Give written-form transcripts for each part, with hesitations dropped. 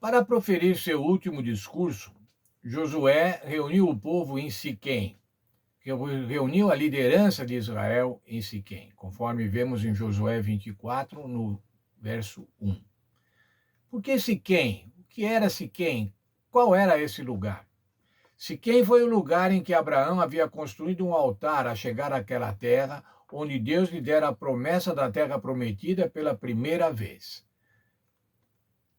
Para proferir seu último discurso, Josué reuniu o povo em Siquém, reuniu a liderança de Israel em Siquém, conforme vemos em Josué 24, no verso 1. Por que Siquém? O que era Siquém? Qual era esse lugar? Siquém foi o lugar em que Abraão havia construído um altar a chegar àquela terra, onde Deus lhe dera a promessa da terra prometida pela primeira vez.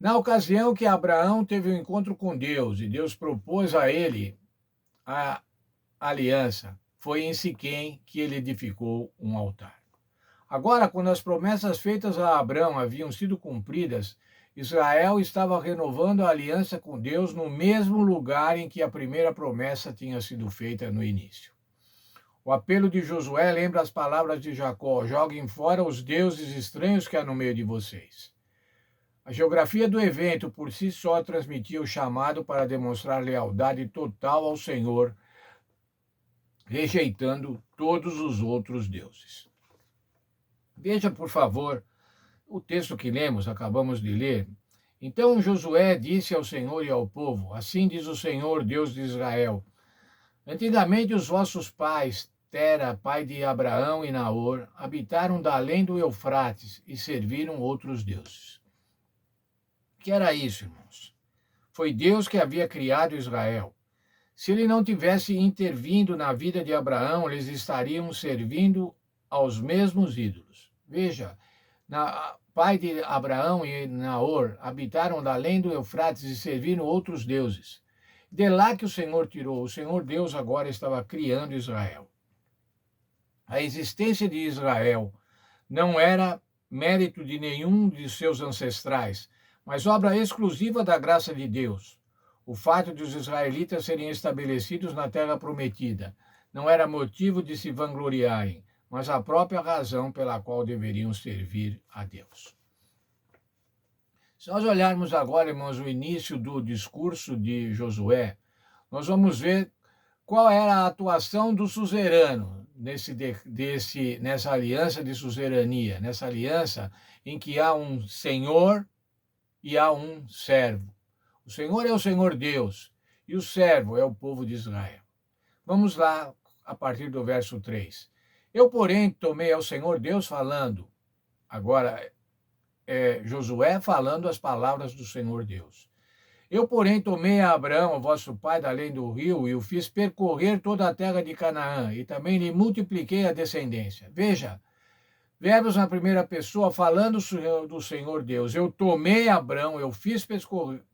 Na ocasião que Abraão teve um encontro com Deus e Deus propôs a ele a aliança, foi em Siquém que ele edificou um altar. Agora, quando as promessas feitas a Abraão haviam sido cumpridas, Israel estava renovando a aliança com Deus no mesmo lugar em que a primeira promessa tinha sido feita no início. O apelo de Josué lembra as palavras de Jacó: joguem fora os deuses estranhos que há no meio de vocês. A geografia do evento por si só transmitia o chamado para demonstrar lealdade total ao Senhor, rejeitando todos os outros deuses. Veja, por favor, o texto que acabamos de ler. Então Josué disse ao Senhor e ao povo: assim diz o Senhor, Deus de Israel: antigamente os vossos pais, Tera, pai de Abraão e Naor, habitaram da além do Eufrates e serviram outros deuses. O que era isso, irmãos? Foi Deus que havia criado Israel. Se ele não tivesse intervindo na vida de Abraão, eles estariam servindo aos mesmos ídolos. Veja, pai de Abraão e Naor habitaram da além do Eufrates e serviram outros deuses. De lá que o Senhor tirou, o Senhor Deus agora estava criando Israel. A existência de Israel não era mérito de nenhum de seus ancestrais, mas obra exclusiva da graça de Deus. O fato de os israelitas serem estabelecidos na terra prometida não era motivo de se vangloriarem, mas a própria razão pela qual deveriam servir a Deus. Se nós olharmos agora, irmãos, o início do discurso de Josué, nós vamos ver qual era a atuação do suzerano nessa aliança de suzerania, nessa aliança em que há um senhor e há um servo. O Senhor é o Senhor Deus e o servo é o povo de Israel. Vamos lá, a partir do verso 3. Eu, porém, tomei ao Senhor Deus falando. Agora, Josué falando as palavras do Senhor Deus. Eu, porém, tomei a Abraão, vosso pai, da além do rio, e o fiz percorrer toda a terra de Canaã, e também lhe multipliquei a descendência. Veja, verbos na primeira pessoa falando do Senhor Deus. Eu tomei Abraão, eu fiz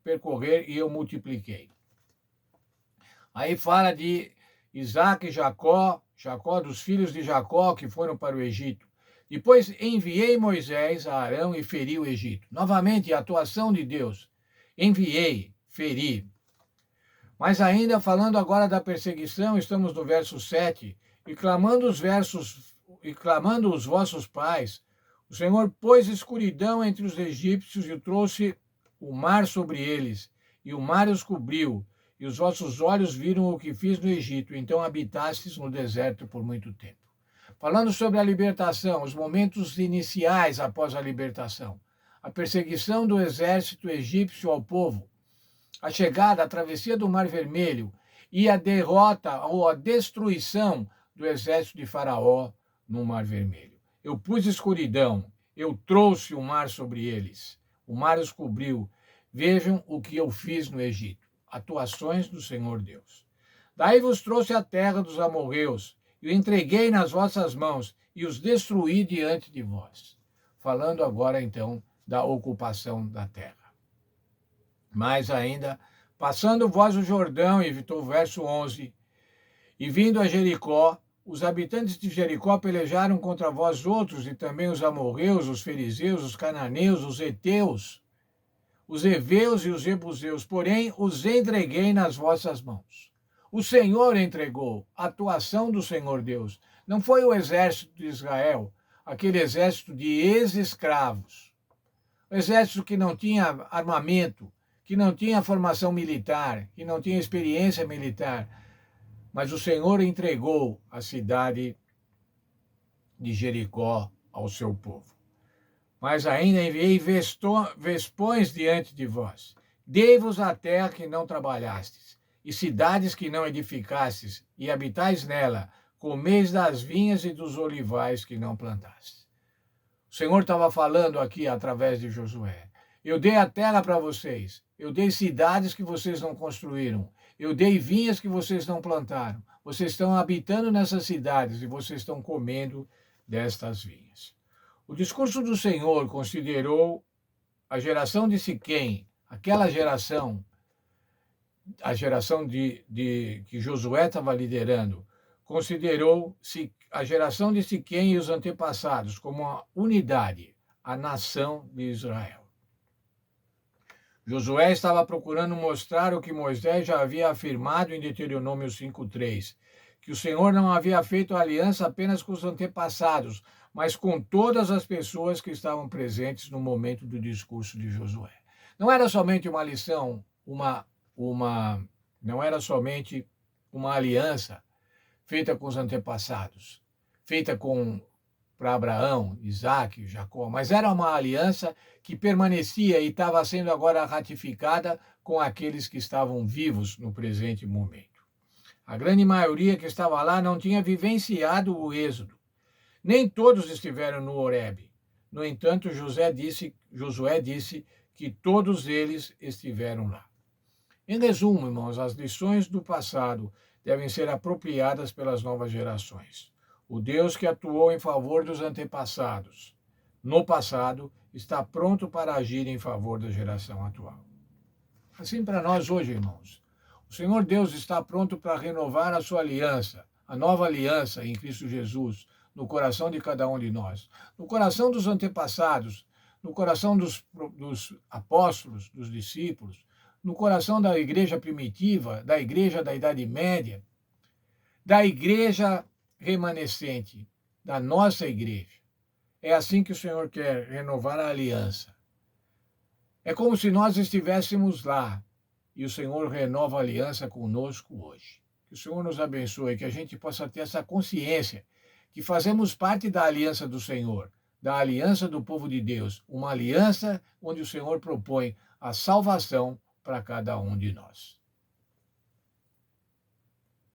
percorrer e eu multipliquei. Aí fala de Isaac e Jacó dos filhos de Jacó que foram para o Egito. Depois enviei Moisés a Arão e feri o Egito. Novamente, a atuação de Deus. Enviei, feri. Mas ainda falando agora da perseguição, estamos no verso 7, e clamando os vossos pais, o Senhor pôs escuridão entre os egípcios e trouxe o mar sobre eles, e o mar os cobriu, e os vossos olhos viram o que fiz no Egito, então habitastes no deserto por muito tempo. Falando sobre a libertação, os momentos iniciais após a libertação, a perseguição do exército egípcio ao povo, a chegada, a travessia do Mar Vermelho e a derrota ou a destruição do exército de Faraó no Mar Vermelho. Eu pus escuridão, eu trouxe o mar sobre eles, o mar os cobriu. Vejam o que eu fiz no Egito. Atuações do Senhor Deus. Daí vos trouxe a terra dos amorreus, e o entreguei nas vossas mãos, e os destruí diante de vós. Falando agora, então, da ocupação da terra. Mais ainda, passando vós o Jordão, e o verso 11, e vindo a Jericó, os habitantes de Jericó pelejaram contra vós outros, e também os amorreus, os fariseus, os cananeus, os heteus, os heveus e os jebuseus, porém os entreguei nas vossas mãos. O Senhor entregou, a atuação do Senhor Deus. Não foi o exército de Israel, aquele exército de ex-escravos. O exército que não tinha armamento, que não tinha formação militar, que não tinha experiência militar. Mas o Senhor entregou a cidade de Jericó ao seu povo. Mas ainda enviei vespões diante de vós, Dei-vos a terra que não trabalhastes, e cidades que não edificastes, e habitais nela, comeis das vinhas e dos olivais que não plantastes. O Senhor estava falando aqui através de Josué. Eu dei a terra para vocês, eu dei cidades que vocês não construíram, eu dei vinhas que vocês não plantaram. Vocês estão habitando nessas cidades e vocês estão comendo destas vinhas. O discurso do Senhor considerou a geração de Siquém, aquela geração, a geração que Josué estava liderando, considerou a geração de Siquém e os antepassados como uma unidade, a nação de Israel. Josué estava procurando mostrar o que Moisés já havia afirmado em Deuteronômio 5:3, que o Senhor não havia feito aliança apenas com os antepassados, mas com todas as pessoas que estavam presentes no momento do discurso de Josué. Não era somente uma lição, não era somente uma aliança feita com os antepassados, feita para Abraão, Isaac, Jacó, mas era uma aliança que permanecia e estava sendo agora ratificada com aqueles que estavam vivos no presente momento. A grande maioria que estava lá não tinha vivenciado o êxodo. Nem todos estiveram no Horebe. No entanto, Josué disse que todos eles estiveram lá. Em resumo, irmãos, as lições do passado devem ser apropriadas pelas novas gerações. O Deus que atuou em favor dos antepassados no passado está pronto para agir em favor da geração atual. Assim para nós hoje, irmãos. O Senhor Deus está pronto para renovar a sua aliança, a nova aliança em Cristo Jesus, no coração de cada um de nós, no coração dos antepassados, no coração dos apóstolos, dos discípulos, no coração da igreja primitiva, da igreja da Idade Média, da igreja remanescente, da nossa igreja. É assim que o Senhor quer renovar a aliança. É como se nós estivéssemos lá e o Senhor renova a aliança conosco hoje. Que o Senhor nos abençoe, que a gente possa ter essa consciência que fazemos parte da aliança do Senhor, da aliança do povo de Deus, uma aliança onde o Senhor propõe a salvação para cada um de nós.